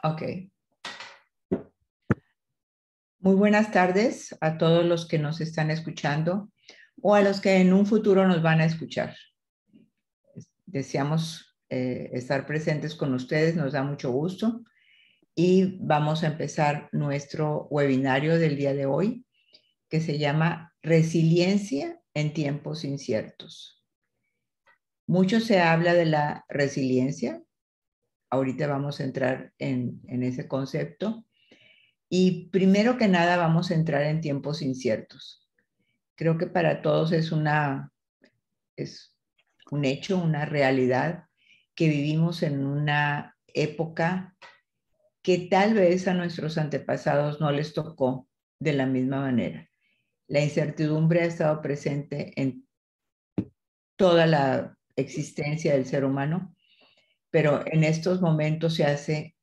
Ok. Muy buenas tardes a todos los que nos están escuchando o a los que en un futuro nos van a escuchar. Deseamos estar presentes con ustedes, nos da mucho gusto y vamos a empezar nuestro webinario del día de hoy que se llama Resiliencia en tiempos inciertos. Mucho se habla de la resiliencia. Ahorita vamos a entrar en ese concepto. Y primero que nada vamos a entrar en tiempos inciertos. Creo que para todos es un hecho, una realidad que vivimos en una época que tal vez a nuestros antepasados no les tocó de la misma manera. La incertidumbre ha estado presente en toda la existencia del ser humano, pero en estos momentos se hace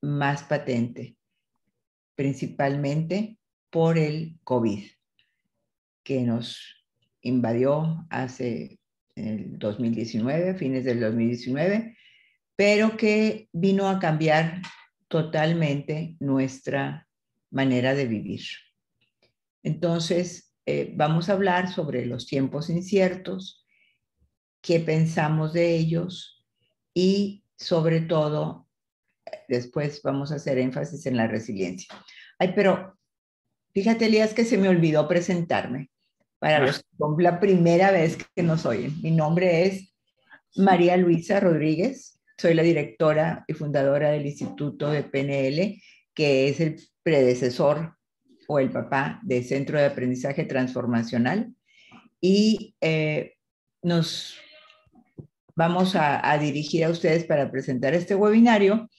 más patente, principalmente por el COVID, que nos invadió hace el 2019, fines del 2019, pero que vino a cambiar totalmente nuestra manera de vivir. Entonces, vamos a hablar sobre los tiempos inciertos, qué pensamos de ellos y sobre todo, después vamos a hacer énfasis en la resiliencia. Ay, pero fíjate, Elías, que se me olvidó presentarme. Para los que son la primera vez que nos oyen, mi nombre es María Luisa Rodríguez, soy la directora y fundadora del Instituto de PNL, que es el predecesor o el papá del Centro de Aprendizaje Transformacional, y nos vamos a dirigir a ustedes para presentar este webinario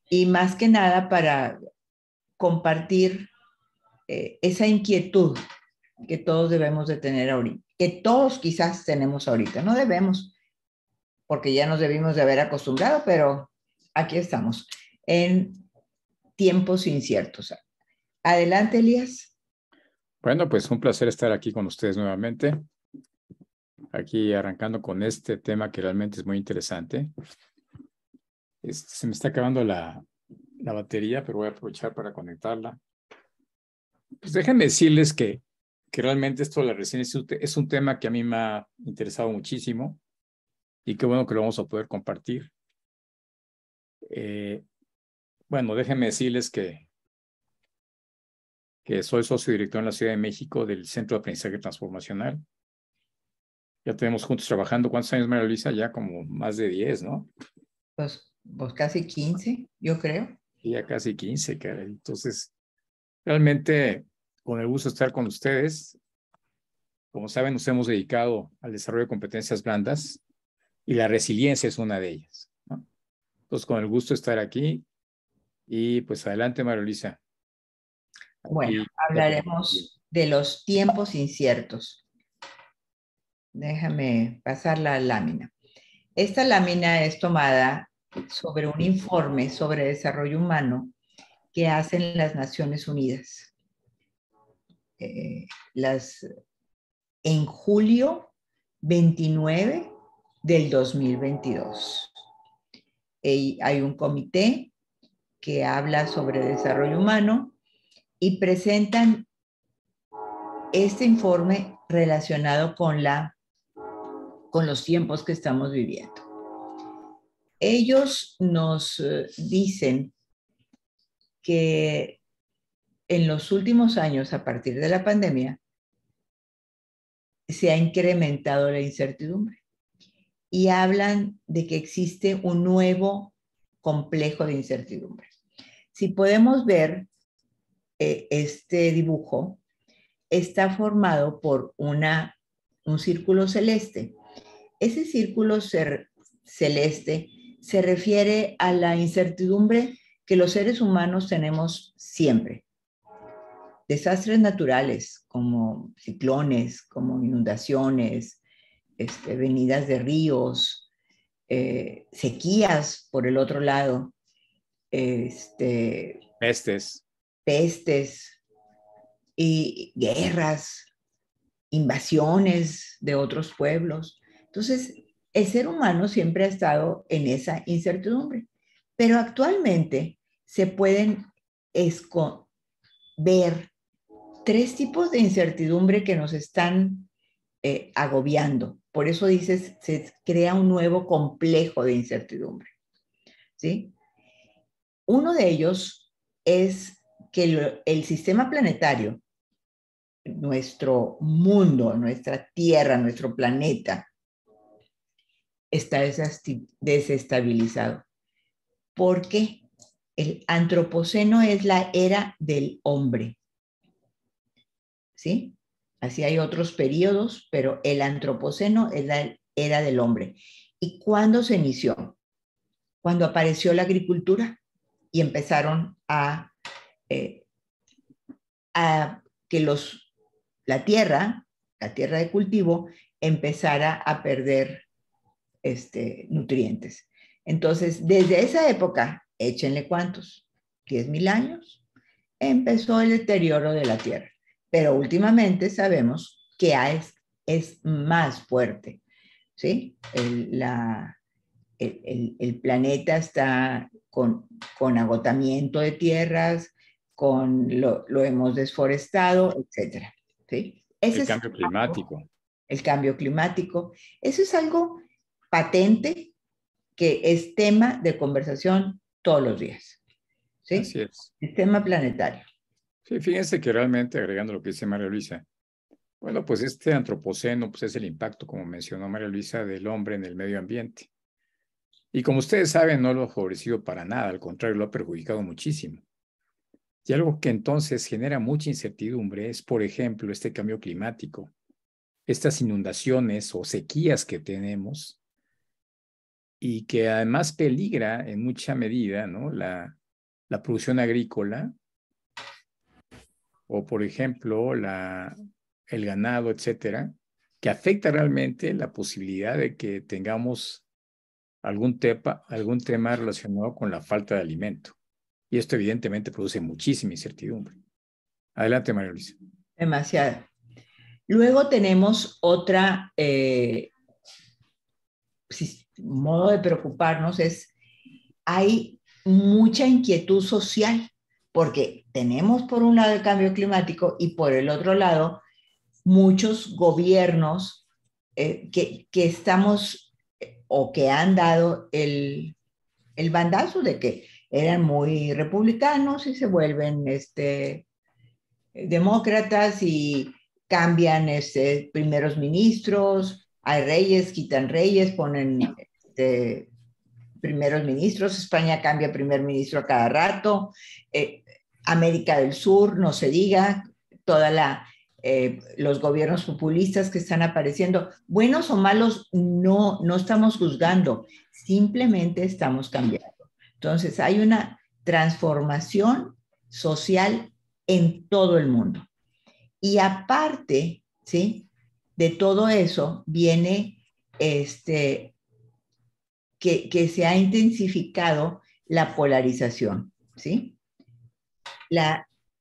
y más que nada para compartir esa inquietud que todos debemos de tener ahorita, que todos quizás tenemos ahorita, no debemos, porque ya nos debimos de haber acostumbrado, pero aquí estamos, en tiempos inciertos. Adelante, Elías. Bueno, pues un placer estar aquí con ustedes nuevamente, aquí arrancando con este tema que realmente es muy interesante. Se me está acabando la batería, pero voy a aprovechar para conectarla. Pues déjenme decirles que realmente esto de la resiliencia es un tema que a mí me ha interesado muchísimo y qué bueno que lo vamos a poder compartir. Bueno, déjenme decirles que soy socio director en la Ciudad de México del Centro de Aprendizaje Transformacional. Ya tenemos juntos trabajando. ¿Cuántos años, María Luisa? Ya como más de 10, ¿no? Pues casi 15, yo creo. Ya casi 15, caray. Entonces, realmente, con el gusto de estar con ustedes. Como saben, nos hemos dedicado al desarrollo de competencias blandas y la resiliencia es una de ellas, ¿no? Entonces, con el gusto de estar aquí y pues adelante, María Luisa. Bueno, hablaremos de los tiempos inciertos. Déjame pasar la lámina. Esta lámina es tomada sobre un informe sobre desarrollo humano que hacen las Naciones Unidas. En julio 29 del 2022. Hay un comité que habla sobre desarrollo humano y presentan este informe relacionado con los tiempos que estamos viviendo. Ellos nos dicen que en los últimos años, a partir de la pandemia, se ha incrementado la incertidumbre y hablan de que existe un nuevo complejo de incertidumbre. Si podemos ver este dibujo, está formado por un círculo celeste. Ese círculo celeste se refiere a la incertidumbre que los seres humanos tenemos siempre. Desastres naturales como ciclones, como inundaciones, venidas de ríos, sequías por el otro lado, pestes y guerras, invasiones de otros pueblos. Entonces, el ser humano siempre ha estado en esa incertidumbre, pero actualmente se pueden ver 3 tipos de incertidumbre que nos están agobiando. Por eso dices, se crea un nuevo complejo de incertidumbre, ¿sí? Uno de ellos es que el sistema planetario, nuestro mundo, nuestra Tierra, nuestro planeta, está desestabilizado. Porque el antropoceno es la era del hombre, ¿sí? Así hay otros periodos, pero el antropoceno es la era del hombre. ¿Y cuándo se inició? Cuando apareció la agricultura y empezaron a que la tierra de cultivo, empezara a perder nutrientes. Entonces, desde esa época, échenle cuántos, 10,000 años, empezó el deterioro de la tierra. Pero últimamente sabemos que es más fuerte, ¿sí? El planeta está con agotamiento de tierras, lo hemos desforestado, etc. ¿Sí? El cambio climático. El cambio climático. Eso es algo patente que es tema de conversación todos los días. ¿Sí? Así es. El tema planetario. Sí, fíjense que realmente, agregando lo que dice María Luisa, bueno, pues este antropoceno pues es el impacto, como mencionó María Luisa, del hombre en el medio ambiente. Y como ustedes saben, no lo ha favorecido para nada, al contrario, lo ha perjudicado muchísimo. Y algo que entonces genera mucha incertidumbre es, por ejemplo, este cambio climático, estas inundaciones o sequías que tenemos y que además peligra en mucha medida, ¿no? la producción agrícola o, por ejemplo, el ganado, etcétera, que afecta realmente la posibilidad de que tengamos algún tema relacionado con la falta de alimento. Y esto evidentemente produce muchísima incertidumbre. Adelante, María Luisa. Demasiado. Luego tenemos otra modo de preocuparnos, hay mucha inquietud social, porque tenemos por un lado el cambio climático y por el otro lado muchos gobiernos que estamos o que han dado el bandazo de que eran muy republicanos y se vuelven demócratas y cambian primeros ministros, hay reyes, quitan reyes, ponen primeros ministros, España cambia primer ministro a cada rato, América del Sur, no se diga, los gobiernos populistas que están apareciendo, buenos o malos, no estamos juzgando, simplemente estamos cambiando. Entonces hay una transformación social en todo el mundo. Y aparte, ¿sí? De todo eso viene que se ha intensificado la polarización, ¿sí?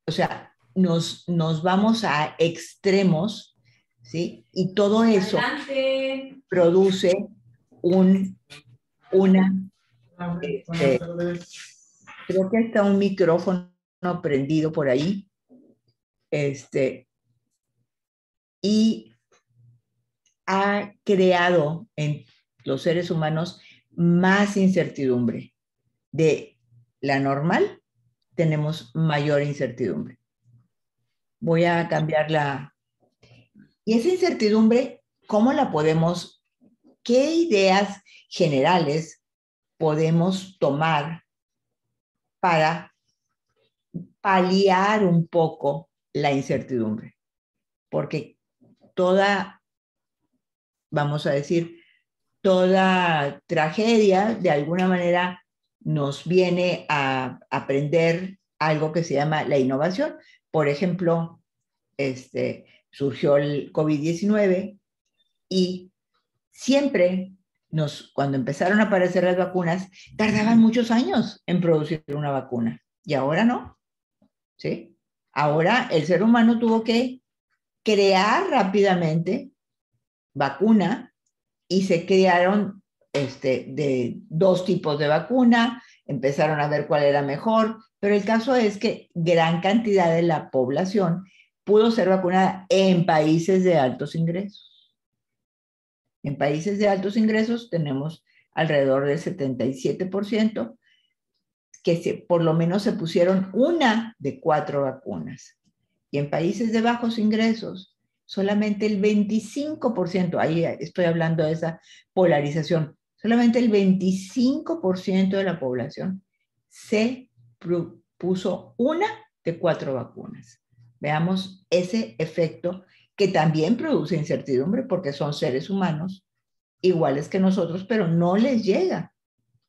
O sea, nos vamos a extremos, ¿sí? Y todo eso produce creo que está un micrófono prendido por ahí, y ha creado en los seres humanos más incertidumbre. De la normal, tenemos mayor incertidumbre. Voy a cambiarla. Y esa incertidumbre, ¿cómo la podemos, qué ideas generales podemos tomar para paliar un poco la incertidumbre? Porque vamos a decir, toda tragedia de alguna manera nos viene a aprender algo que se llama la innovación. Por ejemplo, surgió el COVID-19 y siempre cuando empezaron a aparecer las vacunas, tardaban muchos años en producir una vacuna y ahora no, ¿sí? Ahora el ser humano tuvo que crear rápidamente vacuna y se crearon de 2 tipos de vacuna, empezaron a ver cuál era mejor, pero el caso es que gran cantidad de la población pudo ser vacunada en países de altos ingresos. En países de altos ingresos tenemos alrededor del 77% que por lo menos se pusieron una de 4 vacunas. Y en países de bajos ingresos, solamente el 25%, ahí estoy hablando de esa polarización, solamente el 25% de la población se puso una de 4 vacunas. Veamos ese efecto que también produce incertidumbre porque son seres humanos iguales que nosotros, pero no les llega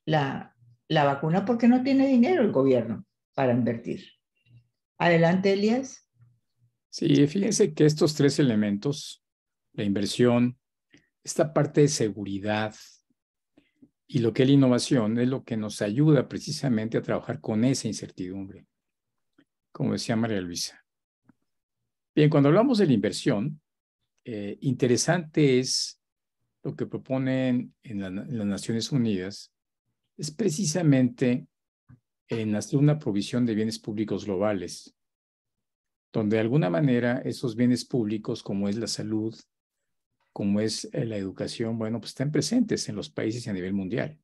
la vacuna porque no tiene dinero el gobierno para invertir. Adelante, Elías. Sí, fíjense que estos 3 elementos, la inversión, esta parte de seguridad y lo que es la innovación, es lo que nos ayuda precisamente a trabajar con esa incertidumbre, como decía María Luisa. Bien, cuando hablamos de la inversión, interesante es lo que proponen en las Naciones Unidas, es precisamente en hacer una provisión de bienes públicos globales, donde de alguna manera esos bienes públicos, como es la salud, como es la educación, bueno, pues están presentes en los países y a nivel mundial.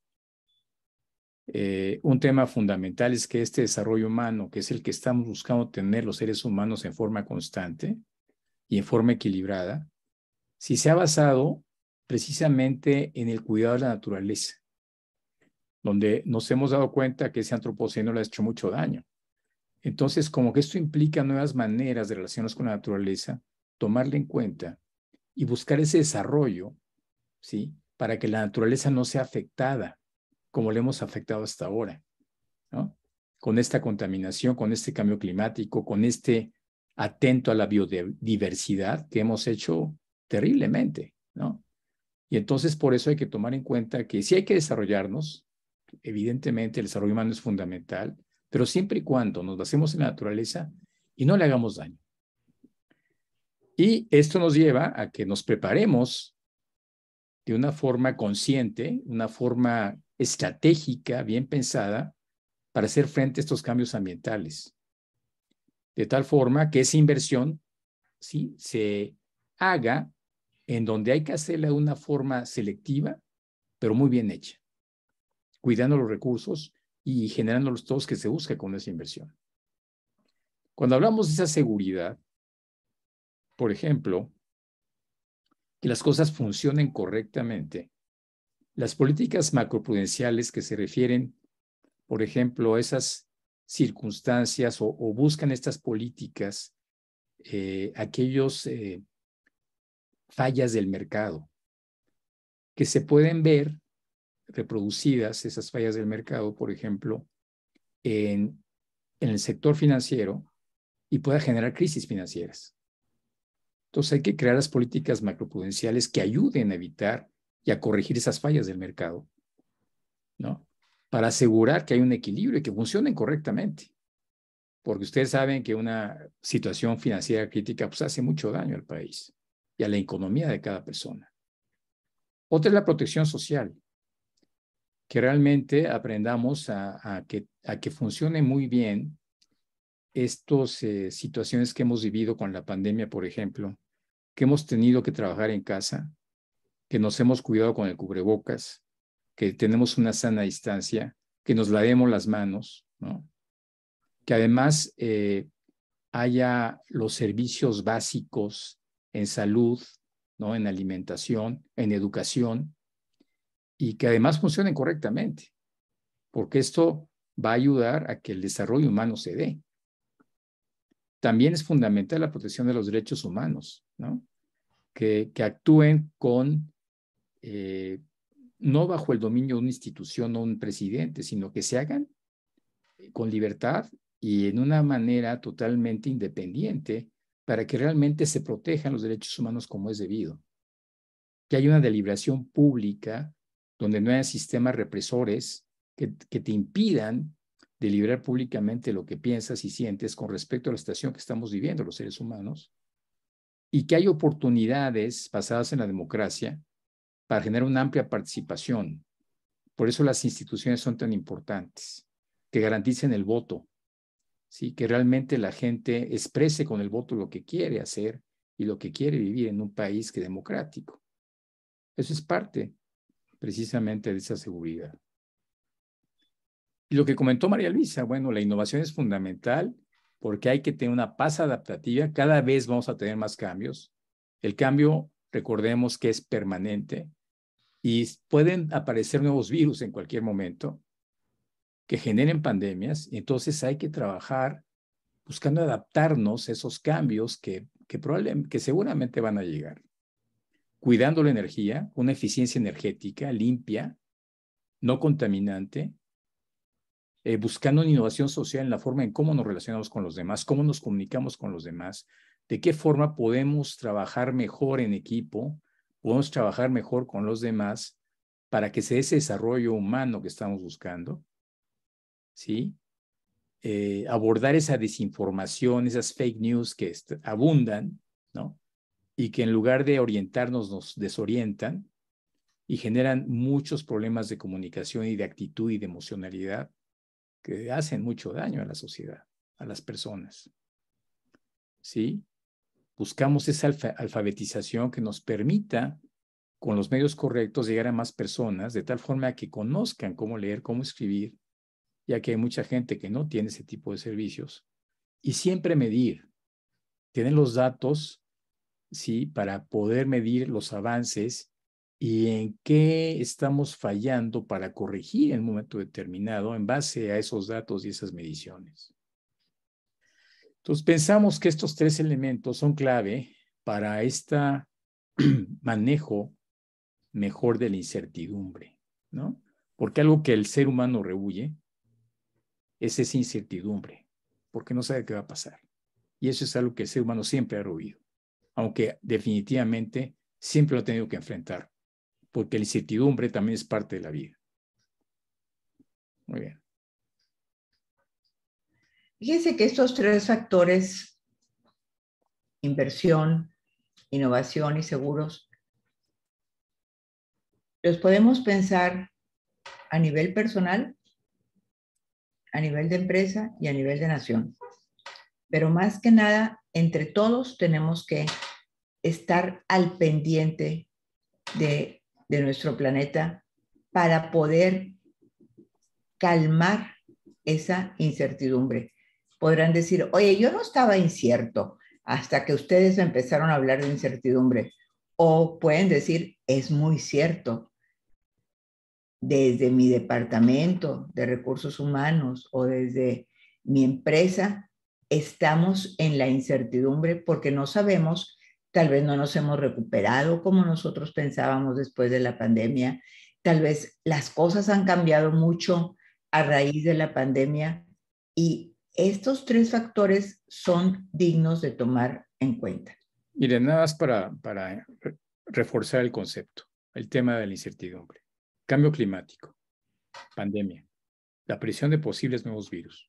Un tema fundamental es que este desarrollo humano, que es el que estamos buscando tener los seres humanos en forma constante y en forma equilibrada, si se ha basado precisamente en el cuidado de la naturaleza, donde nos hemos dado cuenta que ese antropoceno le ha hecho mucho daño. Entonces, como que esto implica nuevas maneras de relacionarnos con la naturaleza, tomarla en cuenta y buscar ese desarrollo, ¿sí? Para que la naturaleza no sea afectada como le hemos afectado hasta ahora, ¿no? Con esta contaminación, con este cambio climático, con este atento a la biodiversidad que hemos hecho terriblemente, ¿no? Y entonces por eso hay que tomar en cuenta que sí hay que desarrollarnos, evidentemente el desarrollo humano es fundamental, pero siempre y cuando nos basemos en la naturaleza y no le hagamos daño. Y esto nos lleva a que nos preparemos de una forma consciente, una forma estratégica, bien pensada, para hacer frente a estos cambios ambientales. De tal forma que esa inversión, ¿sí?, se haga en donde hay que hacerla de una forma selectiva, pero muy bien hecha, cuidando los recursos y generando los todos que se busca con esa inversión. Cuando hablamos de esa seguridad, por ejemplo, que las cosas funcionen correctamente, las políticas macroprudenciales que se refieren, por ejemplo, a esas circunstancias o buscan estas políticas, aquellos fallas del mercado, que se pueden ver reproducidas, esas fallas del mercado, por ejemplo, en el sector financiero y pueda generar crisis financieras. Entonces hay que crear las políticas macroprudenciales que ayuden a evitar y a corregir esas fallas del mercado, ¿no? Para asegurar que hay un equilibrio y que funcionen correctamente. Porque ustedes saben que una situación financiera crítica pues, hace mucho daño al país y a la economía de cada persona. Otra es la protección social, que realmente aprendamos a que funcione muy bien estas situaciones que hemos vivido con la pandemia, por ejemplo, que hemos tenido que trabajar en casa, que nos hemos cuidado con el cubrebocas, que tenemos una sana distancia, que nos lavemos las manos, ¿no? Que además haya los servicios básicos en salud, ¿no?, en alimentación, en educación, y que además funcionen correctamente, porque esto va a ayudar a que el desarrollo humano se dé. También es fundamental la protección de los derechos humanos, ¿no? Que actúen con, no bajo el dominio de una institución o un presidente, sino que se hagan con libertad y en una manera totalmente independiente para que realmente se protejan los derechos humanos como es debido. Que haya una deliberación pública donde no haya sistemas represores que te impidan deliberar públicamente lo que piensas y sientes con respecto a la situación que estamos viviendo los seres humanos, y que hay oportunidades basadas en la democracia para generar una amplia participación. Por eso las instituciones son tan importantes. que garanticen el voto, ¿sí? Que realmente la gente exprese con el voto lo que quiere hacer y lo que quiere vivir en un país que es democrático. Eso es parte precisamente de esa seguridad. Y lo que comentó María Luisa, bueno, la innovación es fundamental porque hay que tener una paz adaptativa. Cada vez vamos a tener más cambios. El cambio, recordemos que es permanente y pueden aparecer nuevos virus en cualquier momento que generen pandemias. Entonces hay que trabajar buscando adaptarnos a esos cambios que seguramente van a llegar. Cuidando la energía, una eficiencia energética limpia, no contaminante, buscando una innovación social en la forma en cómo nos relacionamos con los demás, cómo nos comunicamos con los demás, de qué forma podemos trabajar mejor en equipo, podemos trabajar mejor con los demás para que se dé ese desarrollo humano que estamos buscando, ¿sí? Abordar esa desinformación, esas fake news que abundan, ¿no? Y que en lugar de orientarnos nos desorientan y generan muchos problemas de comunicación y de actitud y de emocionalidad que hacen mucho daño a la sociedad, a las personas. ¿Sí? Buscamos esa alfabetización que nos permita, con los medios correctos, llegar a más personas, de tal forma que conozcan cómo leer, cómo escribir, ya que hay mucha gente que no tiene ese tipo de servicios. Y siempre medir, tener los datos, ¿sí? Para poder medir los avances y en qué estamos fallando para corregir en un momento determinado en base a esos datos y esas mediciones. Entonces, pensamos que estos tres elementos son clave para este manejo mejor de la incertidumbre, ¿no? Porque algo que el ser humano rehuye es esa incertidumbre, porque no sabe qué va a pasar. Y eso es algo que el ser humano siempre ha rehuido, aunque definitivamente siempre lo ha tenido que enfrentar, porque la incertidumbre también es parte de la vida. Muy bien. Fíjense que estos tres factores, inversión, innovación y seguros, los podemos pensar a nivel personal, a nivel de empresa y a nivel de nación. Pero más que nada, entre todos tenemos que estar al pendiente de nuestro planeta para poder calmar esa incertidumbre. Podrán decir, oye, yo no estaba incierto hasta que ustedes empezaron a hablar de incertidumbre. O pueden decir, es muy cierto. Desde mi departamento de recursos humanos o desde mi empresa, estamos en la incertidumbre porque no sabemos, tal vez no nos hemos recuperado como nosotros pensábamos después de la pandemia, tal vez las cosas han cambiado mucho a raíz de la pandemia y estos tres factores son dignos de tomar en cuenta. Miren, nada más para reforzar el concepto, el tema de la incertidumbre. Cambio climático, pandemia, la aparición de posibles nuevos virus,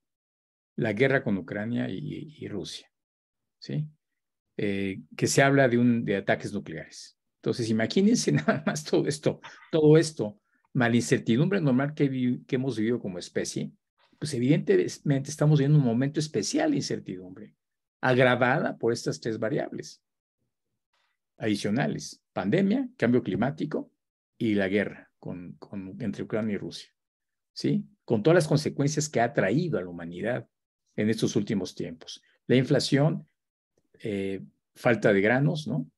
la guerra con Ucrania y Rusia, ¿sí? Que se habla de ataques nucleares. Entonces, imagínense nada más todo esto, más la incertidumbre normal que hemos vivido como especie, pues evidentemente estamos viviendo un momento especial de incertidumbre, agravada por estas tres variables adicionales: pandemia, cambio climático y la guerra entre Ucrania y Rusia, ¿sí? Con todas las consecuencias que ha traído a la humanidad en estos últimos tiempos. La inflación, falta de granos, ¿no?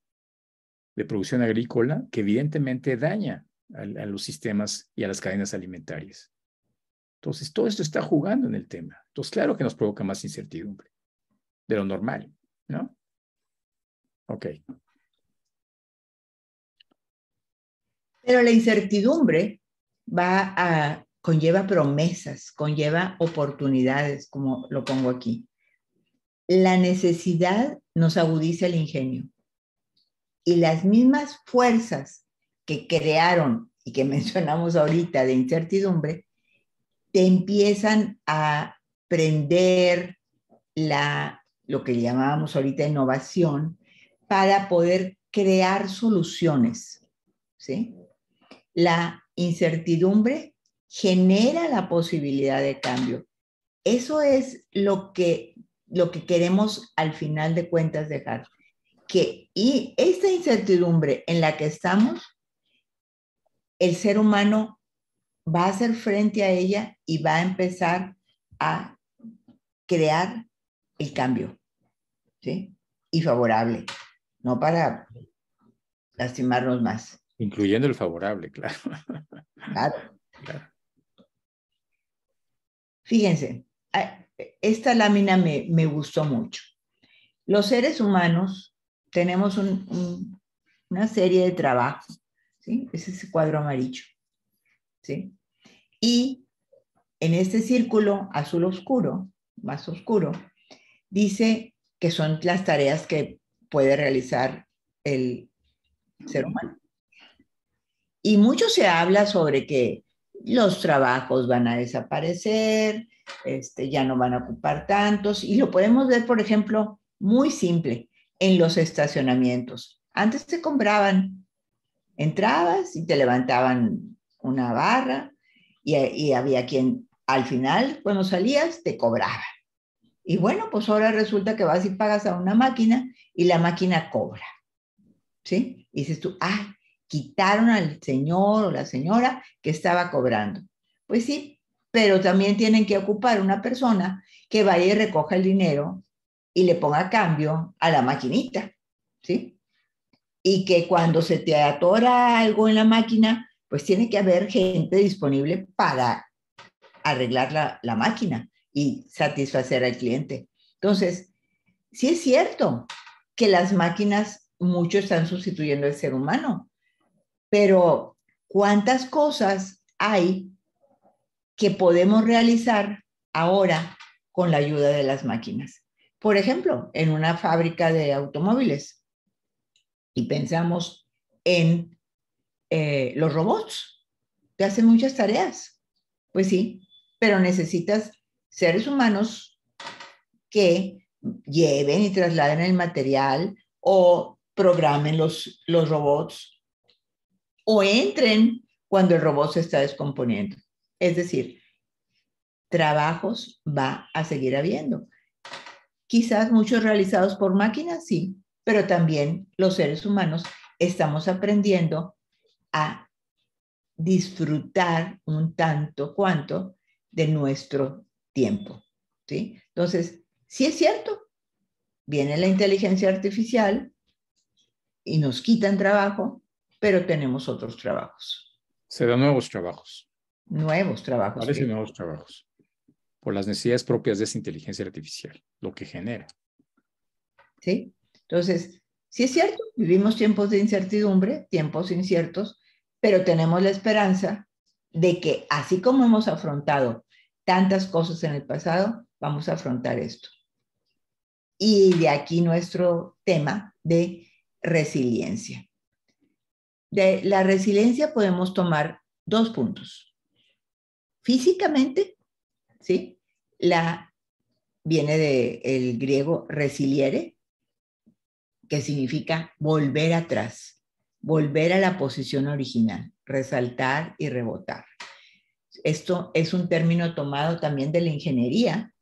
De producción agrícola, que evidentemente daña a los sistemas y a las cadenas alimentarias. Entonces, todo esto está jugando en el tema. Entonces, claro que nos provoca más incertidumbre de lo normal, ¿no? Ok. Pero la incertidumbre conlleva promesas, conlleva oportunidades, como lo pongo aquí. La necesidad nos agudiza el ingenio y las mismas fuerzas que crearon y que mencionamos ahorita de incertidumbre, te empiezan a prender lo que llamábamos ahorita innovación para poder crear soluciones, ¿sí? La incertidumbre genera la posibilidad de cambio eso es lo que queremos al final de cuentas dejar. Y esta incertidumbre en la que estamos, el ser humano va a hacer frente a ella y va a empezar a crear el cambio, ¿sí? Y favorable, no para lastimarnos más. Incluyendo el favorable, claro. Claro. Claro. Fíjense, esta lámina me gustó mucho. Los seres humanos tenemos una serie de trabajos, ¿sí? Es ese cuadro amarillo, ¿sí? Y en este círculo azul oscuro, más oscuro, dice que son las tareas que puede realizar el ser humano. Y mucho se habla sobre que los trabajos van a desaparecer, ya no van a ocupar tantos, y lo podemos ver, por ejemplo, muy simple, en los estacionamientos. Antes te compraban, entrabas y te levantaban una barra y había quien al final, cuando salías, te cobraba. Y bueno, pues ahora resulta que vas y pagas a una máquina y la máquina cobra, ¿sí? Y dices tú, ah, quitaron al señor o la señora que estaba cobrando. Pues sí, pero también tienen que ocupar una persona que vaya y recoja el dinero y le ponga cambio a la maquinita, ¿sí? Y que cuando se te atora algo en la máquina, pues tiene que haber gente disponible para arreglar la máquina y satisfacer al cliente. Entonces, sí es cierto que las máquinas mucho están sustituyendo al ser humano, pero ¿cuántas cosas hay que podemos realizar ahora con la ayuda de las máquinas? Por ejemplo, en una fábrica de automóviles, y pensamos en los robots, que hacen muchas tareas. Pues sí, pero necesitas seres humanos que lleven y trasladen el material o programen los robots o entren cuando el robot se está descomponiendo. Es decir, trabajos va a seguir habiendo. Quizás muchos realizados por máquinas, sí, pero también los seres humanos estamos aprendiendo a disfrutar un tanto cuanto de nuestro tiempo, ¿sí? Entonces, sí es cierto, viene la inteligencia artificial y nos quitan trabajo, pero tenemos otros trabajos. Se dan nuevos trabajos. Nuevos trabajos. Parecen nuevos trabajos. Por las necesidades propias de esa inteligencia artificial, lo que genera. ¿Sí? Entonces, sí es cierto, vivimos tiempos de incertidumbre, tiempos inciertos, pero tenemos la esperanza de que así como hemos afrontado tantas cosas en el pasado, vamos a afrontar esto. Y de aquí nuestro tema de resiliencia. De la resiliencia podemos tomar dos puntos. Físicamente, ¿sí? Viene del griego resiliere, que significa volver atrás, volver a la posición original, resaltar y rebotar. Esto es un término tomado también de la ingeniería.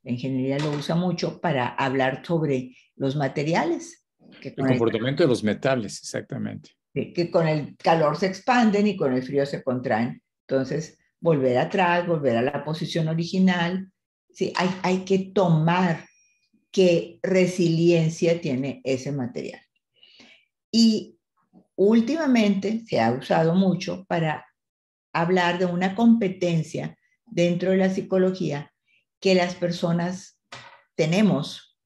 La ingeniería lo usa mucho para hablar sobre los materiales. El comportamiento de los metales, exactamente. Que con el calor se expanden y con el frío se contraen. Entonces, volver atrás, volver a la posición original. Sí, hay que tomar qué resiliencia tiene ese material. Y últimamente se ha usado mucho para hablar de una competencia dentro de la psicología que las personas tenemos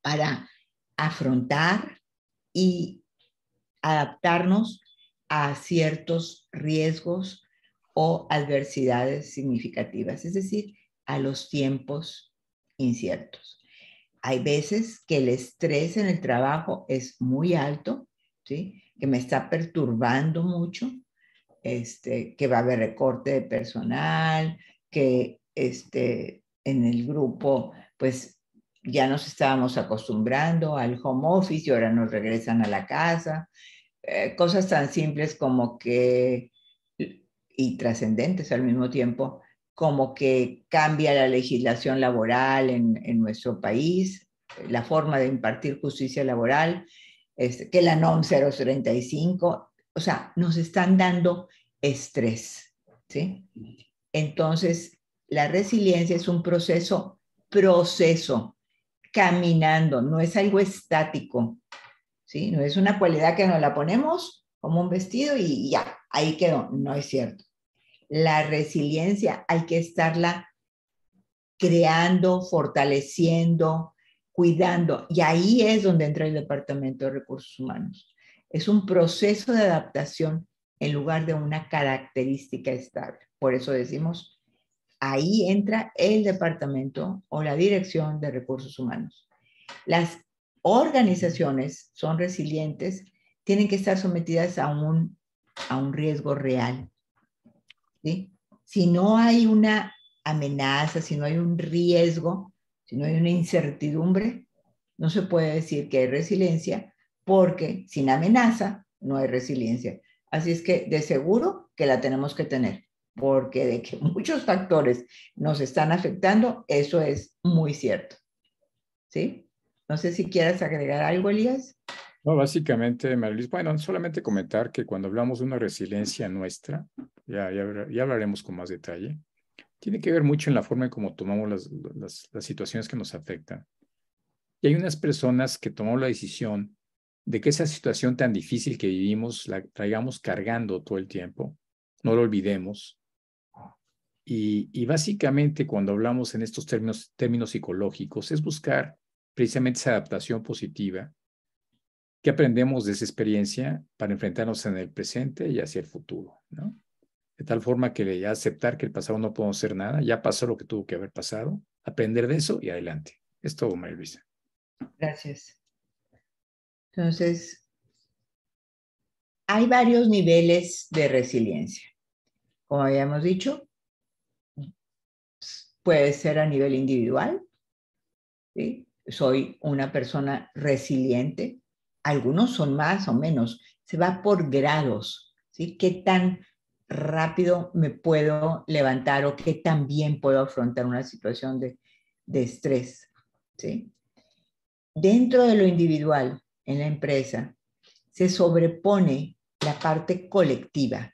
para afrontar y adaptarnos a ciertos riesgos o adversidades significativas, es decir, a los tiempos inciertos. Hay veces que el estrés en el trabajo es muy alto, ¿sí? Que me está perturbando mucho, que va a haber recorte de personal, que en el grupo, pues ya nos estábamos acostumbrando al home office y ahora nos regresan a la casa. Cosas tan simples como que, y trascendentes al mismo tiempo, como que cambia la legislación laboral en nuestro país, la forma de impartir justicia laboral, que la NOM 035, o sea, nos están dando estrés, ¿sí? Entonces, la resiliencia es un proceso, caminando, no es algo estático, ¿sí? No es una cualidad que nos la ponemos como un vestido y ya, ahí quedó, no es cierto. La resiliencia hay que estarla creando, fortaleciendo, cuidando. Y ahí es donde entra el Departamento de Recursos Humanos. Es un proceso de adaptación en lugar de una característica estable. Por eso decimos, ahí entra el departamento o la dirección de recursos humanos. Las organizaciones son resilientes, tienen que estar sometidas a un riesgo real, ¿sí? Si no hay una amenaza, si no hay un riesgo, si no hay una incertidumbre, no se puede decir que hay resiliencia, porque sin amenaza no hay resiliencia. Así es que de seguro que la tenemos que tener, porque de que muchos factores nos están afectando, eso es muy cierto. ¿Sí? No sé si quieras agregar algo, Elías. No, básicamente, María Luis, bueno, solamente comentar que cuando hablamos de una resiliencia nuestra, ya hablaremos con más detalle, tiene que ver mucho en la forma en cómo tomamos las situaciones que nos afectan. Y hay unas personas que tomamos la decisión de que esa situación tan difícil que vivimos la traigamos cargando todo el tiempo, no lo olvidemos. Y básicamente cuando hablamos en estos términos psicológicos es buscar precisamente esa adaptación positiva que aprendemos de esa experiencia para enfrentarnos en el presente y hacia el futuro, ¿no? De tal forma que ya aceptar que el pasado no podemos hacer nada, ya pasó lo que tuvo que haber pasado, aprender de eso y adelante. Es todo, María Luisa. Gracias. Entonces, hay varios niveles de resiliencia. Como habíamos dicho, puede ser a nivel individual, ¿sí? Soy una persona resiliente. Algunos son más o menos. Se va por grados, ¿sí? ¿Qué tan rápido me puedo levantar o qué tan bien puedo afrontar una situación de estrés, ¿sí? Dentro de lo individual, en la empresa, se sobrepone la parte colectiva,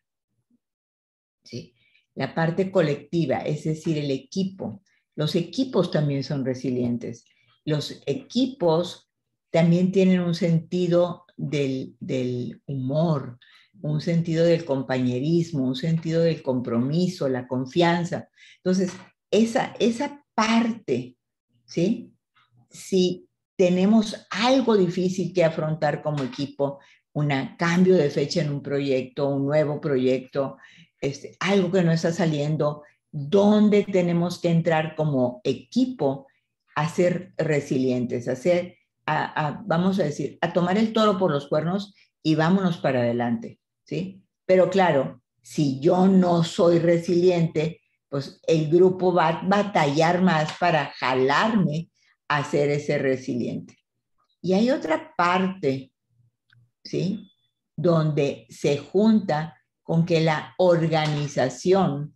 ¿sí? La parte colectiva, es decir, el equipo. Los equipos también son resilientes. Los equipos también tienen un sentido del humor, un sentido del compañerismo, un sentido del compromiso, la confianza. Entonces, esa parte, ¿sí? Si tenemos algo difícil que afrontar como equipo, un cambio de fecha en un proyecto, un nuevo proyecto, algo que no está saliendo, ¿dónde tenemos que entrar como equipo a ser resilientes, vamos a decir, a tomar el toro por los cuernos y vámonos para adelante, ¿sí? Pero claro, si yo no soy resiliente, pues el grupo va a batallar más para jalarme a ser ese resiliente. Y hay otra parte, ¿sí? Donde se junta con que la organización,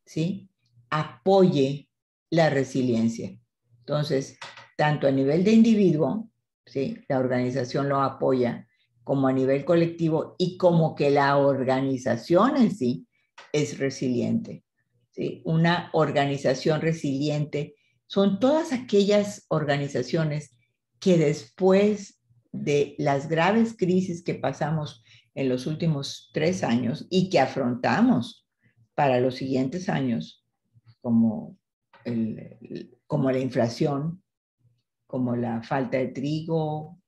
¿sí? Apoye la resiliencia. Entonces, tanto a nivel de individuo, ¿sí? La organización lo apoya, como a nivel colectivo y como que la organización en sí es resiliente, ¿sí? Una organización resiliente son todas aquellas organizaciones que después de las graves crisis que pasamos en los últimos 3 años y que afrontamos para los siguientes años, como, como la inflación, como la falta de trigo,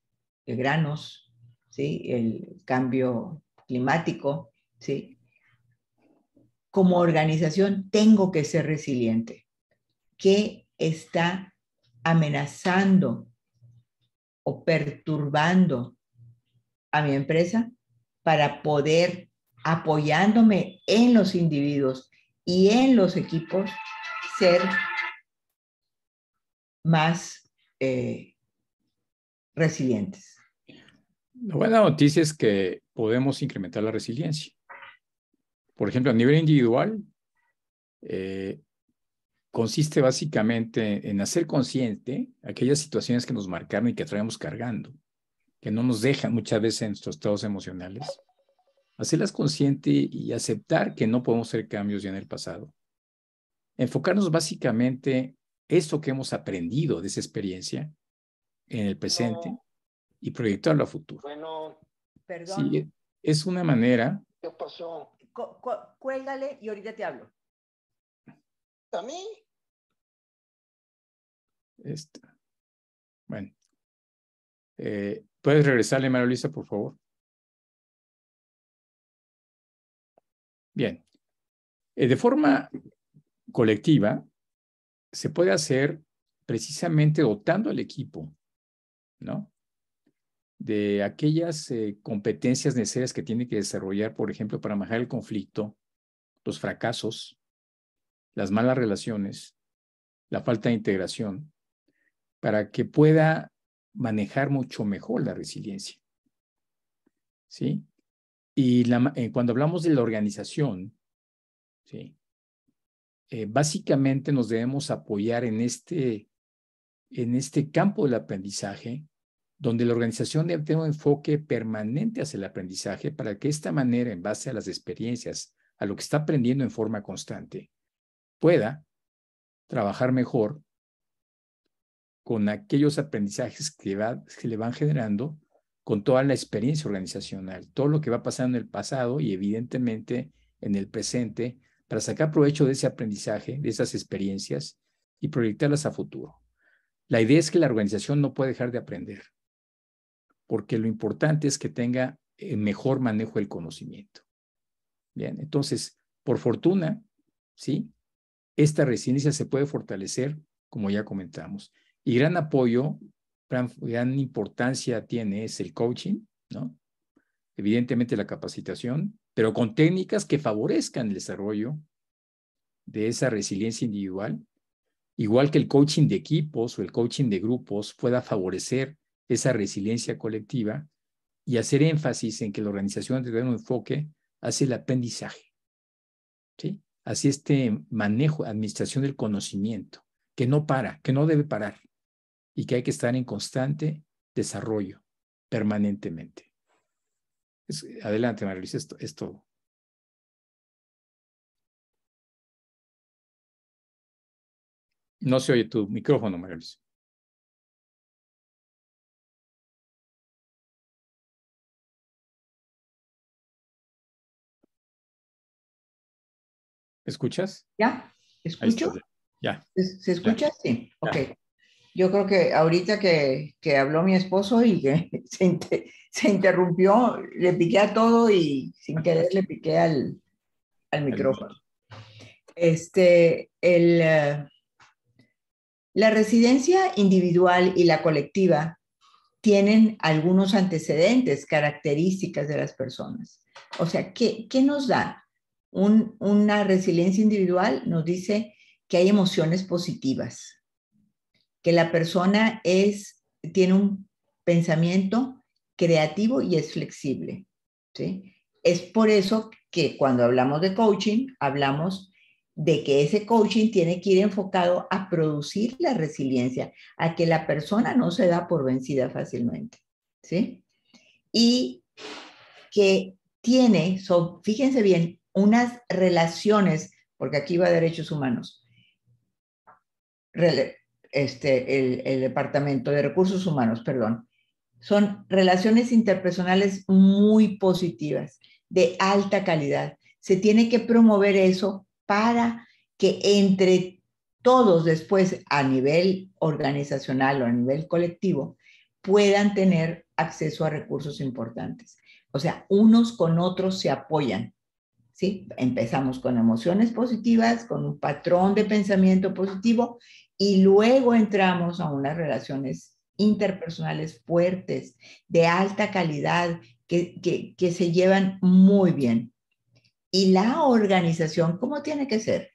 de granos, ¿sí? El cambio climático, ¿sí? Como organización tengo que ser resiliente. ¿Qué está amenazando o perturbando a mi empresa para poder, apoyándome en los individuos y en los equipos, ser más resilientes? La buena noticia es que podemos incrementar la resiliencia. Por ejemplo, a nivel individual, consiste básicamente en hacer consciente aquellas situaciones que nos marcaron y que traemos cargando, que no nos dejan muchas veces en nuestros estados emocionales. Hacerlas consciente y aceptar que no podemos hacer cambios ya en el pasado. Enfocarnos básicamente esto que hemos aprendido de esa experiencia en el presente y proyectarlo a futuro. Bueno, perdón. Sí, es una manera. ¿Qué pasó? Cuélgale y ahorita te hablo. ¿A mí? Bueno. ¿Puedes regresarle, María Luisa, por favor? Bien. De forma colectiva, se puede hacer precisamente dotando al equipo, ¿no? De aquellas competencias necesarias que tiene que desarrollar, por ejemplo, para manejar el conflicto, los fracasos, las malas relaciones, la falta de integración, para que pueda manejar mucho mejor la resiliencia. ¿Sí? Y cuando hablamos de la organización, ¿sí? Básicamente nos debemos apoyar en este campo del aprendizaje, donde la organización debe tener un enfoque permanente hacia el aprendizaje para que de esta manera, en base a las experiencias, a lo que está aprendiendo en forma constante, pueda trabajar mejor con aquellos aprendizajes que le van generando con toda la experiencia organizacional, todo lo que va pasando en el pasado y evidentemente en el presente, para sacar provecho de ese aprendizaje, de esas experiencias y proyectarlas a futuro. La idea es que la organización no puede dejar de aprender, porque lo importante es que tenga el mejor manejo del conocimiento. Bien, entonces, por fortuna, ¿sí? Esta resiliencia se puede fortalecer, como ya comentamos. Y gran apoyo, gran importancia tiene es el coaching, ¿no? Evidentemente la capacitación, pero con técnicas que favorezcan el desarrollo de esa resiliencia individual, igual que el coaching de equipos o el coaching de grupos pueda favorecer esa resiliencia colectiva y hacer énfasis en que la organización debe tener un enfoque hacia el aprendizaje, ¿sí? Hacia este manejo, administración del conocimiento, que no para, que no debe parar y que hay que estar en constante desarrollo permanentemente. Adelante, María Luisa, es todo. No se oye tu micrófono, María Luisa. ¿Me escuchas? ¿Ya? ¿Escucho? Ya. ¿Se escucha? Ya. Sí. Ya. Ok. Yo creo que ahorita que habló mi esposo y que se interrumpió, le piqué a todo y sin querer le piqué al micrófono. La residencia individual y la colectiva tienen algunos antecedentes, características de las personas. O sea, ¿qué nos da? Una resiliencia individual nos dice que hay emociones positivas, que la persona tiene un pensamiento creativo y es flexible, ¿sí? Es por eso que cuando hablamos de coaching, hablamos de que ese coaching tiene que ir enfocado a producir la resiliencia, a que la persona no se da por vencida fácilmente, ¿sí? Y que tiene, fíjense bien, unas relaciones, porque aquí va a derechos humanos, el Departamento de Recursos Humanos, perdón, son relaciones interpersonales muy positivas, de alta calidad. Se tiene que promover eso para que entre todos después a nivel organizacional o a nivel colectivo puedan tener acceso a recursos importantes. O sea, unos con otros se apoyan, ¿sí? Empezamos con emociones positivas, con un patrón de pensamiento positivo y luego entramos a unas relaciones interpersonales fuertes, de alta calidad, que se llevan muy bien. Y la organización, ¿cómo tiene que ser?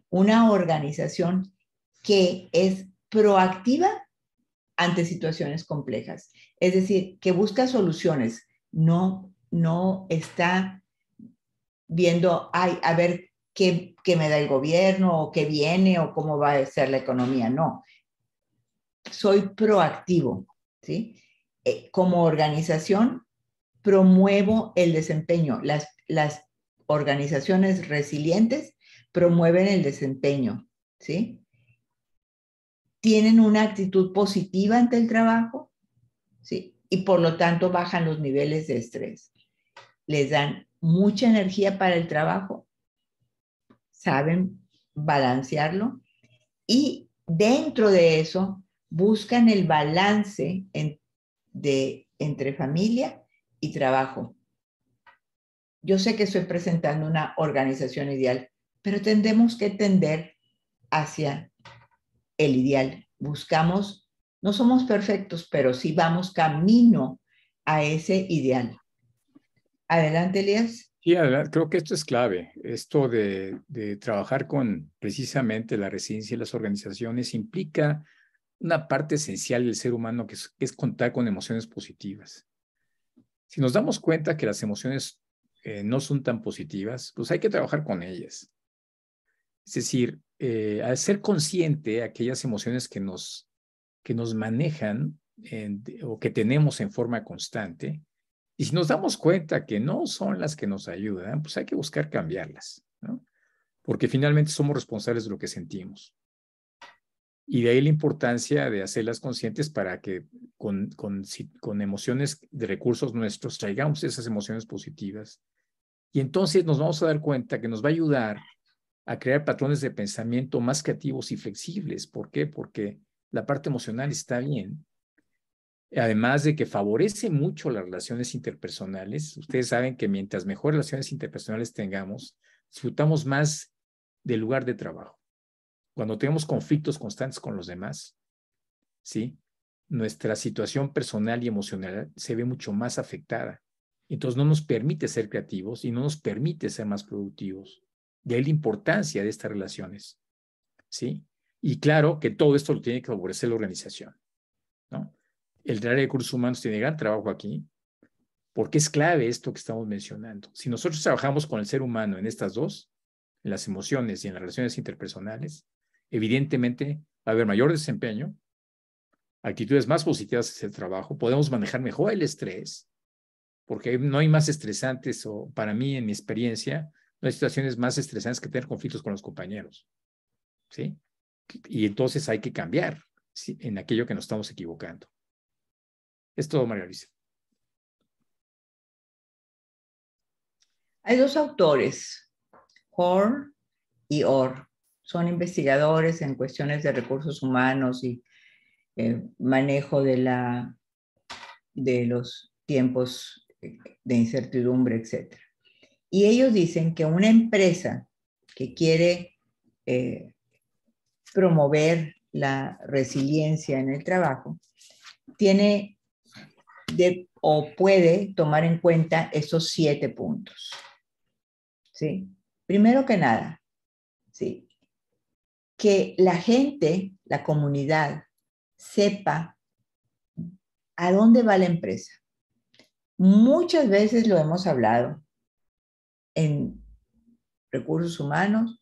Una organización que es proactiva ante situaciones complejas. Es decir, que busca soluciones, no está viendo, ay, a ver qué me da el gobierno o qué viene o cómo va a ser la economía. No, soy proactivo, ¿sí? Como organización promuevo el desempeño. Las organizaciones resilientes promueven el desempeño, ¿sí? Tienen una actitud positiva ante el trabajo, ¿sí? Y por lo tanto bajan los niveles de estrés. Les dan mucha energía para el trabajo, saben balancearlo y dentro de eso buscan el balance entre familia y trabajo. Yo sé que estoy presentando una organización ideal, pero tendremos que tender hacia el ideal. Buscamos, no somos perfectos, pero sí vamos camino a ese ideal. Adelante, Elías. Sí, creo que esto es clave. Esto de trabajar con precisamente la resiliencia y las organizaciones implica una parte esencial del ser humano que es contar con emociones positivas. Si nos damos cuenta que las emociones no son tan positivas, pues hay que trabajar con ellas. Es decir, al ser consciente de aquellas emociones que nos manejan o que tenemos en forma constante, y si nos damos cuenta que no son las que nos ayudan, pues hay que buscar cambiarlas, ¿no? Porque finalmente somos responsables de lo que sentimos. Y de ahí la importancia de hacerlas conscientes para que con emociones de recursos nuestros traigamos esas emociones positivas. Y entonces nos vamos a dar cuenta que nos va a ayudar a crear patrones de pensamiento más creativos y flexibles. ¿Por qué? Porque la parte emocional está bien. Además de que favorece mucho las relaciones interpersonales. Ustedes saben que mientras mejores relaciones interpersonales tengamos, disfrutamos más del lugar de trabajo. Cuando tenemos conflictos constantes con los demás, ¿sí? Nuestra situación personal y emocional se ve mucho más afectada. Entonces no nos permite ser creativos y no nos permite ser más productivos. De ahí la importancia de estas relaciones, ¿sí? Y claro que todo esto lo tiene que favorecer la organización, ¿no? El área de recursos humanos tiene gran trabajo aquí, porque es clave esto que estamos mencionando. Si nosotros trabajamos con el ser humano en estas dos, en las emociones y en las relaciones interpersonales, evidentemente va a haber mayor desempeño, actitudes más positivas hacia el trabajo, podemos manejar mejor el estrés, porque no hay más estresantes, o para mí, en mi experiencia, no hay situaciones más estresantes que tener conflictos con los compañeros, ¿sí? Y entonces hay que cambiar, ¿sí?, en aquello que nos estamos equivocando. Es todo, María Luisa. Hay dos autores, Horn y Orr. Son investigadores en cuestiones de recursos humanos y manejo de los tiempos de incertidumbre, etc. Y ellos dicen que una empresa que quiere promover la resiliencia en el trabajo tiene o puede tomar en cuenta esos 7 puntos. ¿Sí? Primero que nada, ¿sí?, que la gente, la comunidad, sepa a dónde va la empresa. Muchas veces lo hemos hablado en recursos humanos,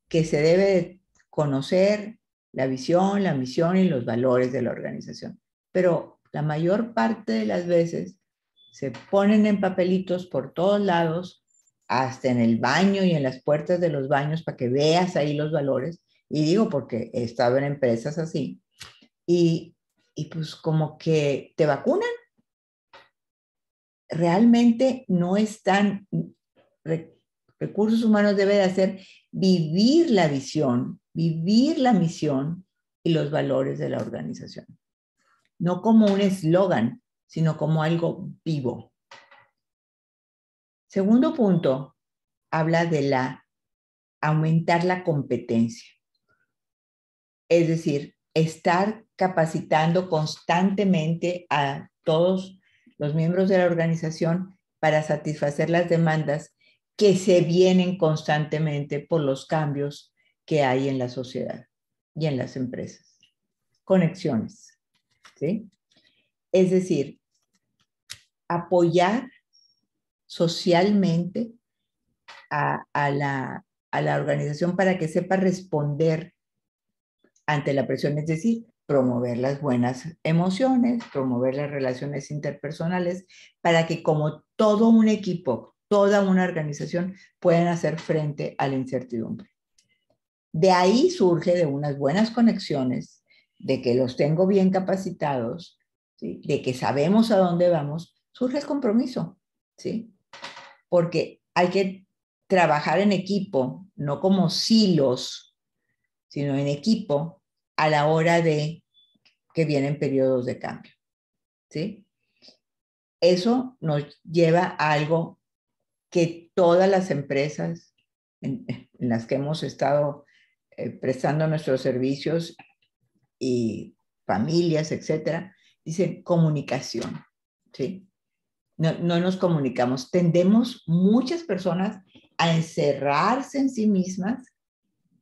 que se debe conocer la visión, la misión y los valores de la organización. Pero la mayor parte de las veces se ponen en papelitos por todos lados, hasta en el baño y en las puertas de los baños para que veas ahí los valores. Y digo porque he estado en empresas así. Y pues como que te vacunan. Realmente no están, recursos humanos debe de hacer vivir la visión, vivir la misión y los valores de la organización. No como un eslogan, sino como algo vivo. Segundo punto, habla de aumentar la competencia. Es decir, estar capacitando constantemente a todos los miembros de la organización para satisfacer las demandas que se vienen constantemente por los cambios que hay en la sociedad y en las empresas. Conexiones, ¿sí? Es decir, apoyar socialmente a la a la organización para que sepa responder ante la presión, es decir, promover las buenas emociones, promover las relaciones interpersonales, para que como todo un equipo, toda una organización puedan hacer frente a la incertidumbre. De ahí surge de unas buenas conexiones, de que los tengo bien capacitados, ¿sí? De que sabemos a dónde vamos, surge el compromiso, ¿sí? Porque hay que trabajar en equipo, no como silos, sino en equipo a la hora de que vienen periodos de cambio, ¿sí? Eso nos lleva a algo que todas las empresas en las que hemos estado prestando nuestros servicios y familias, etcétera, dicen comunicación, ¿sí? No nos comunicamos. Tendemos muchas personas a encerrarse en sí mismas,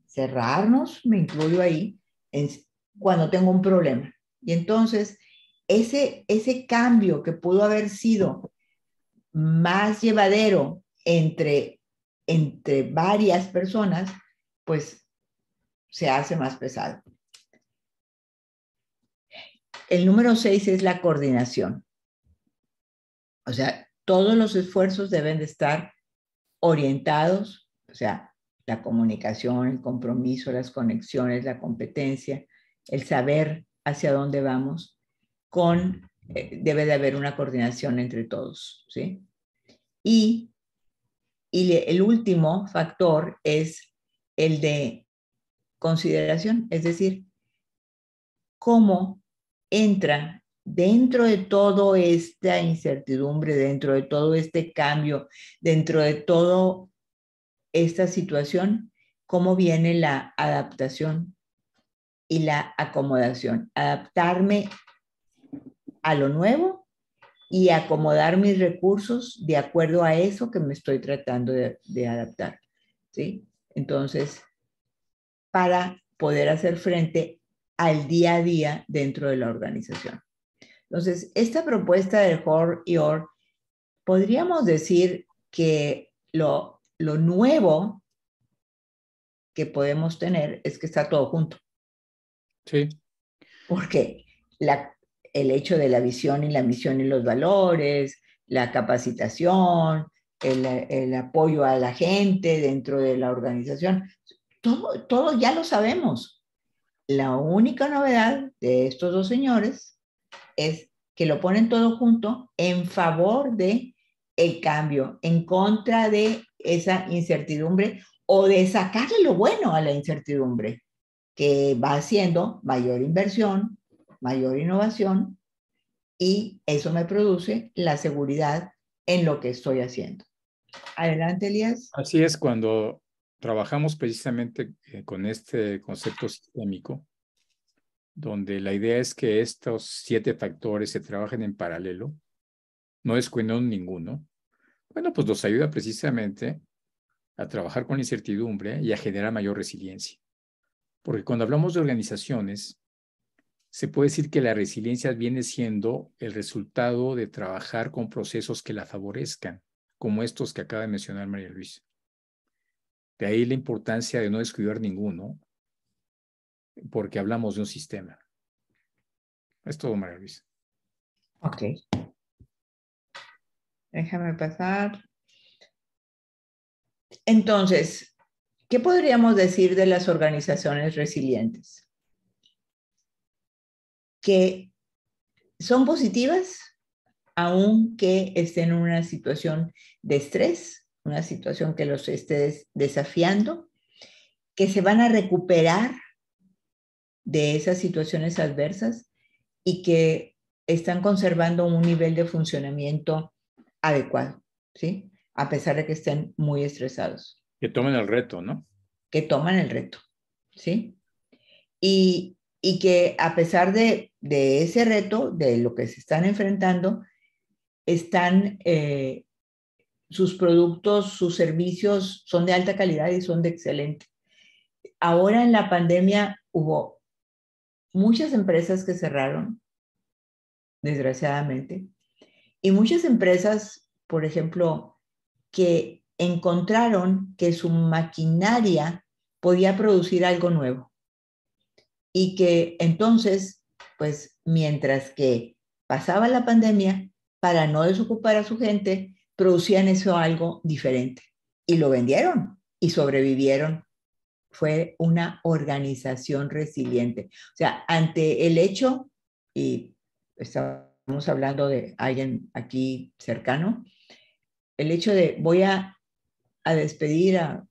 cerrarnos, me incluyo ahí, cuando tengo un problema. Y entonces, ese cambio que pudo haber sido más llevadero entre varias personas, pues se hace más pesado. El número 6 es la coordinación. O sea, todos los esfuerzos deben de estar orientados, o sea, la comunicación, el compromiso, las conexiones, la competencia, el saber hacia dónde vamos, debe de haber una coordinación entre todos, ¿sí? Y el último factor es el de consideración, es decir, cómo entra dentro de toda esta incertidumbre, dentro de todo este cambio, dentro de toda esta situación, cómo viene la adaptación y la acomodación. Adaptarme a lo nuevo y acomodar mis recursos de acuerdo a eso que me estoy tratando de adaptar, ¿sí? Entonces, para poder hacer frente al día a día dentro de la organización. Entonces, esta propuesta del HOR-IOR, podríamos decir que lo nuevo que podemos tener es que está todo junto. Sí. Porque el hecho de la visión y la misión y los valores, la capacitación, el apoyo a la gente dentro de la organización, todo ya lo sabemos. La única novedad de estos dos señores es que lo ponen todo junto en favor de el cambio, en contra de esa incertidumbre o de sacarle lo bueno a la incertidumbre, que va haciendo mayor inversión, mayor innovación, y eso me produce la seguridad en lo que estoy haciendo. Adelante, Elías. Así es, cuando trabajamos precisamente con este concepto sistémico, donde la idea es que estos 7 factores se trabajen en paralelo, no descuidando ninguno, bueno, pues nos ayuda precisamente a trabajar con la incertidumbre y a generar mayor resiliencia. Porque cuando hablamos de organizaciones, se puede decir que la resiliencia viene siendo el resultado de trabajar con procesos que la favorezcan, como estos que acaba de mencionar María Luisa. De ahí la importancia de no descuidar ninguno, porque hablamos de un sistema. Es todo, María Luisa. Ok. Déjame pasar. Entonces, ¿qué podríamos decir de las organizaciones resilientes? Que son positivas, aunque estén en una situación de estrés, una situación que los esté desafiando, que se van a recuperar de esas situaciones adversas y que están conservando un nivel de funcionamiento adecuado, ¿sí? A pesar de que estén muy estresados. Que tomen el reto, ¿no? Que toman el reto, ¿sí? Y que a pesar de ese reto, de lo que se están enfrentando, están, sus productos, sus servicios son de alta calidad y son de excelente. Ahora en la pandemia hubo muchas empresas que cerraron, desgraciadamente, y muchas empresas, por ejemplo, que encontraron que su maquinaria podía producir algo nuevo y que entonces, pues mientras que pasaba la pandemia, para no desocupar a su gente, producían eso algo diferente y lo vendieron y sobrevivieron. Fue una organización resiliente. O sea, ante el hecho, y estamos hablando de alguien aquí cercano, el hecho de voy a despedir a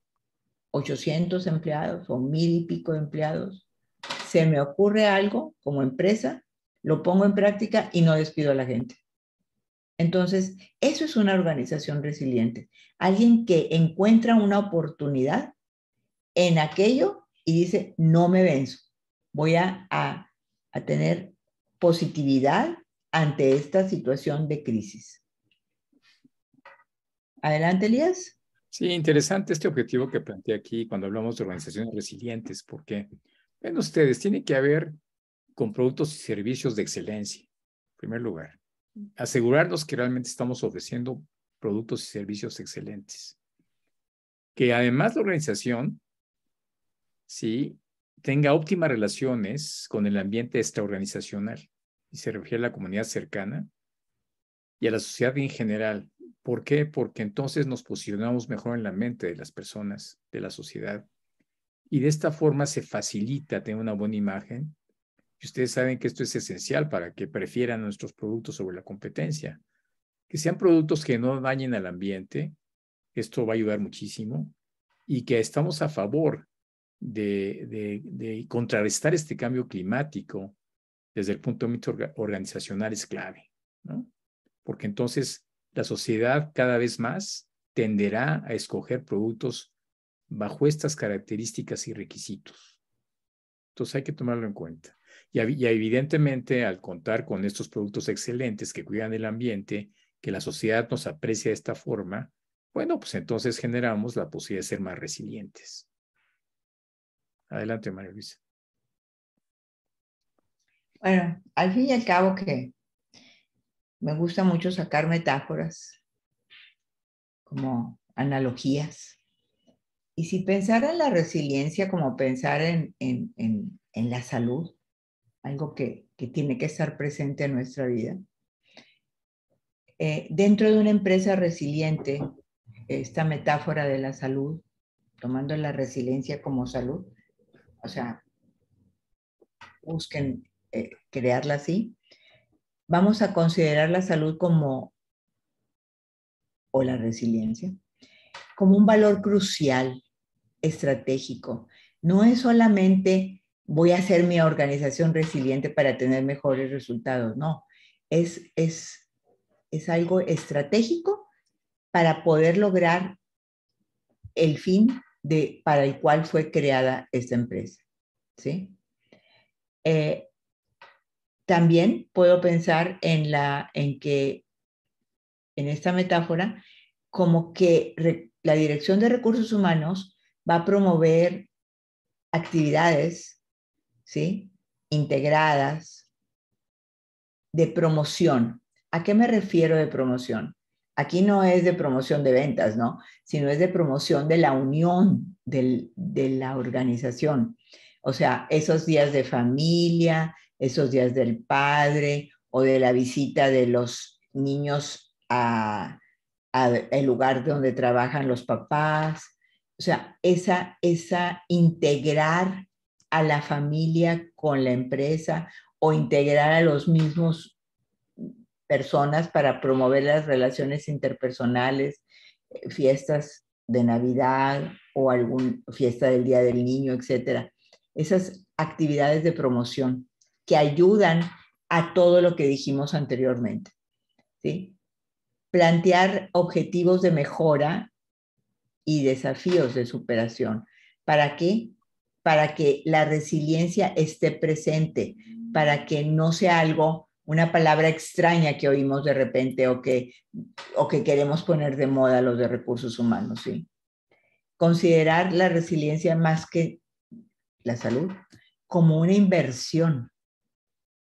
800 empleados o 1000 y pico de empleados, se me ocurre algo como empresa, lo pongo en práctica y no despido a la gente. Entonces, eso es una organización resiliente. Alguien que encuentra una oportunidad en aquello y dice, no me venzo, voy a tener positividad ante esta situación de crisis. Adelante, Elías. Sí, interesante este objetivo que planteé aquí cuando hablamos de organizaciones resilientes, porque, ven ustedes, tiene que haber con productos y servicios de excelencia, en primer lugar. Asegurarnos que realmente estamos ofreciendo productos y servicios excelentes. Que además la organización, sí, tenga óptimas relaciones con el ambiente extraorganizacional, y se refiere a la comunidad cercana y a la sociedad en general. ¿Por qué? Porque entonces nos posicionamos mejor en la mente de las personas, de la sociedad, y de esta forma se facilita tener una buena imagen. Y ustedes saben que esto es esencial para que prefieran nuestros productos sobre la competencia. Que sean productos que no dañen al ambiente, esto va a ayudar muchísimo, y que estamos a favor de contrarrestar este cambio climático desde el punto de vista organizacional es clave, ¿no? Porque entonces la sociedad cada vez más tenderá a escoger productos bajo estas características y requisitos. Entonces hay que tomarlo en cuenta. Y evidentemente, al contar con estos productos excelentes que cuidan el ambiente, que la sociedad nos aprecia de esta forma, bueno, pues entonces generamos la posibilidad de ser más resilientes. Adelante, María Luisa. Bueno, al fin y al cabo que me gusta mucho sacar metáforas como analogías. Y si pensar en la resiliencia como pensar en la salud, algo que tiene que estar presente en nuestra vida, dentro de una empresa resiliente, esta metáfora de la salud, tomando la resiliencia como salud, o sea, busquen crearla así, vamos a considerar la salud como, o la resiliencia, como un valor crucial, estratégico. No es solamente voy a hacer mi organización resiliente para tener mejores resultados, no, es algo estratégico para poder lograr el fin para el cual fue creada esta empresa, ¿sí? También puedo pensar en esta metáfora como que la Dirección de Recursos Humanos va a promover actividades, ¿sí? Integradas de promoción. ¿A qué me refiero de promoción? Aquí no es de promoción de ventas, ¿no? Sino es de promoción de la unión de la organización. O sea, esos días de familia, esos días del padre o de la visita de los niños a el lugar donde trabajan los papás. O sea, esa integrar a la familia con la empresa o integrar a los mismos personas para promover las relaciones interpersonales, fiestas de Navidad o alguna fiesta del Día del Niño, etcétera. Esas actividades de promoción que ayudan a todo lo que dijimos anteriormente, ¿sí? Plantear objetivos de mejora y desafíos de superación. ¿Para qué? Para que la resiliencia esté presente, para que no sea algo, una palabra extraña que oímos de repente o que queremos poner de moda los de recursos humanos, ¿sí? Considerar la resiliencia más que la salud como una inversión,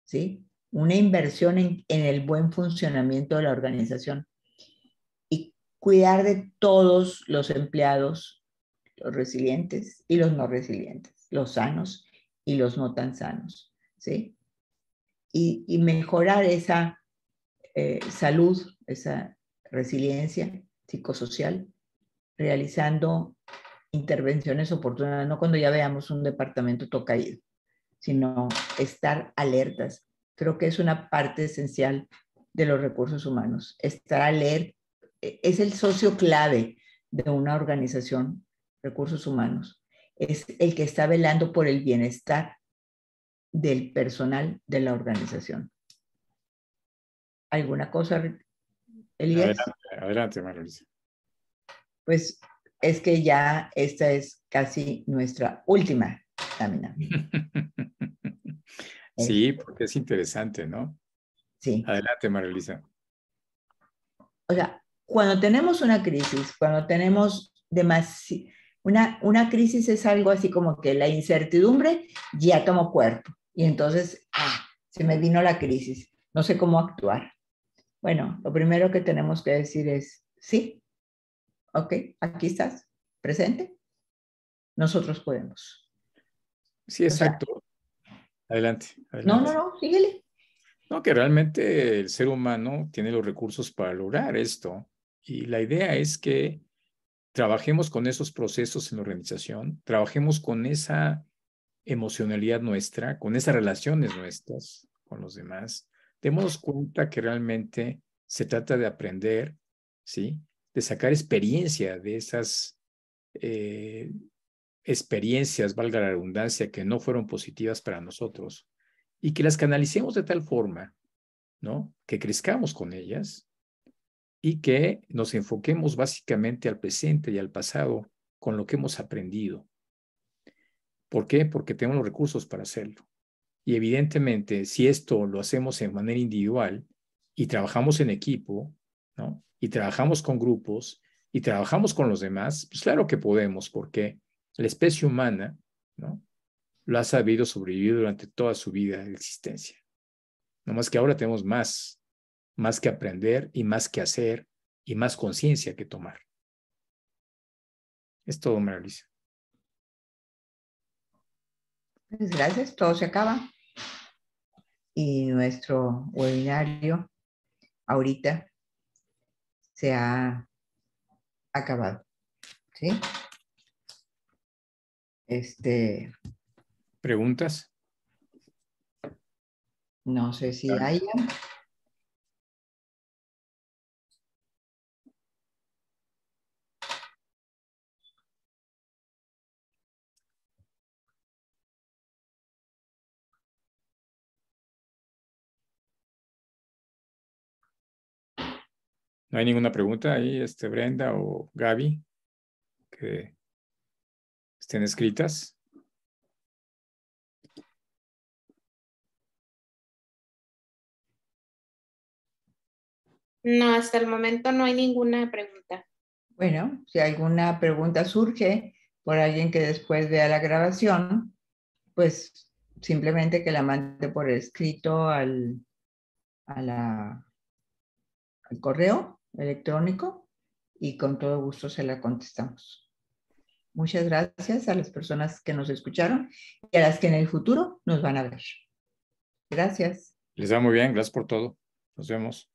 ¿sí? Una inversión en el buen funcionamiento de la organización. Y cuidar de todos los empleados, los resilientes y los no resilientes, los sanos y los no tan sanos, ¿sí? Y mejorar esa salud, esa resiliencia psicosocial, realizando intervenciones oportunas, no cuando ya veamos un departamento todo caído, sino estar alertas. Creo que es una parte esencial de los recursos humanos. Estar alerta es el socio clave de una organización, recursos humanos. Es el que está velando por el bienestar del personal de la organización. ¿Alguna cosa, Elías? Adelante, María Luisa. Pues es que ya esta es casi nuestra última lámina. Sí, porque es interesante, ¿no? Sí. Adelante, María Luisa. O sea, cuando tenemos una crisis, cuando tenemos una crisis es algo así como que la incertidumbre ya tomó cuerpo y entonces, se me vino la crisis, no sé cómo actuar. Bueno, lo primero que tenemos que decir es, sí, ok, aquí estás, presente, nosotros podemos. Sí, exacto. Adelante, adelante. No, síguele. No, que realmente el ser humano tiene los recursos para lograr esto. Y la idea es que trabajemos con esos procesos en la organización, trabajemos con esa emocionalidad nuestra, con esas relaciones nuestras con los demás. Démonos cuenta que realmente se trata de aprender, ¿sí? De sacar experiencia de esas experiencias, valga la redundancia, que no fueron positivas para nosotros y que las canalicemos de tal forma, ¿no? Que crezcamos con ellas y que nos enfoquemos básicamente al presente y al pasado con lo que hemos aprendido. ¿Por qué? Porque tenemos los recursos para hacerlo. Y evidentemente, si esto lo hacemos en manera individual y trabajamos en equipo, ¿no? Y trabajamos con grupos y trabajamos con los demás, pues claro que podemos, porque la especie humana, ¿no? Lo ha sabido sobrevivir durante toda su vida de existencia. No más que ahora tenemos más que aprender y más que hacer y más conciencia que tomar. Es todo, María Luisa. Pues gracias, todo se acaba. Y nuestro webinario ahorita se ha acabado, ¿sí? ¿Preguntas? No sé si haya. ¿No hay ninguna pregunta ahí, Brenda o Gaby, que estén escritas? No, hasta el momento no hay ninguna pregunta. Bueno, si alguna pregunta surge por alguien que después vea la grabación, pues simplemente que la mande por escrito al correo electrónico y con todo gusto se la contestamos. Muchas gracias a las personas que nos escucharon y a las que en el futuro nos van a ver. Gracias. Les va muy bien, gracias por todo. Nos vemos.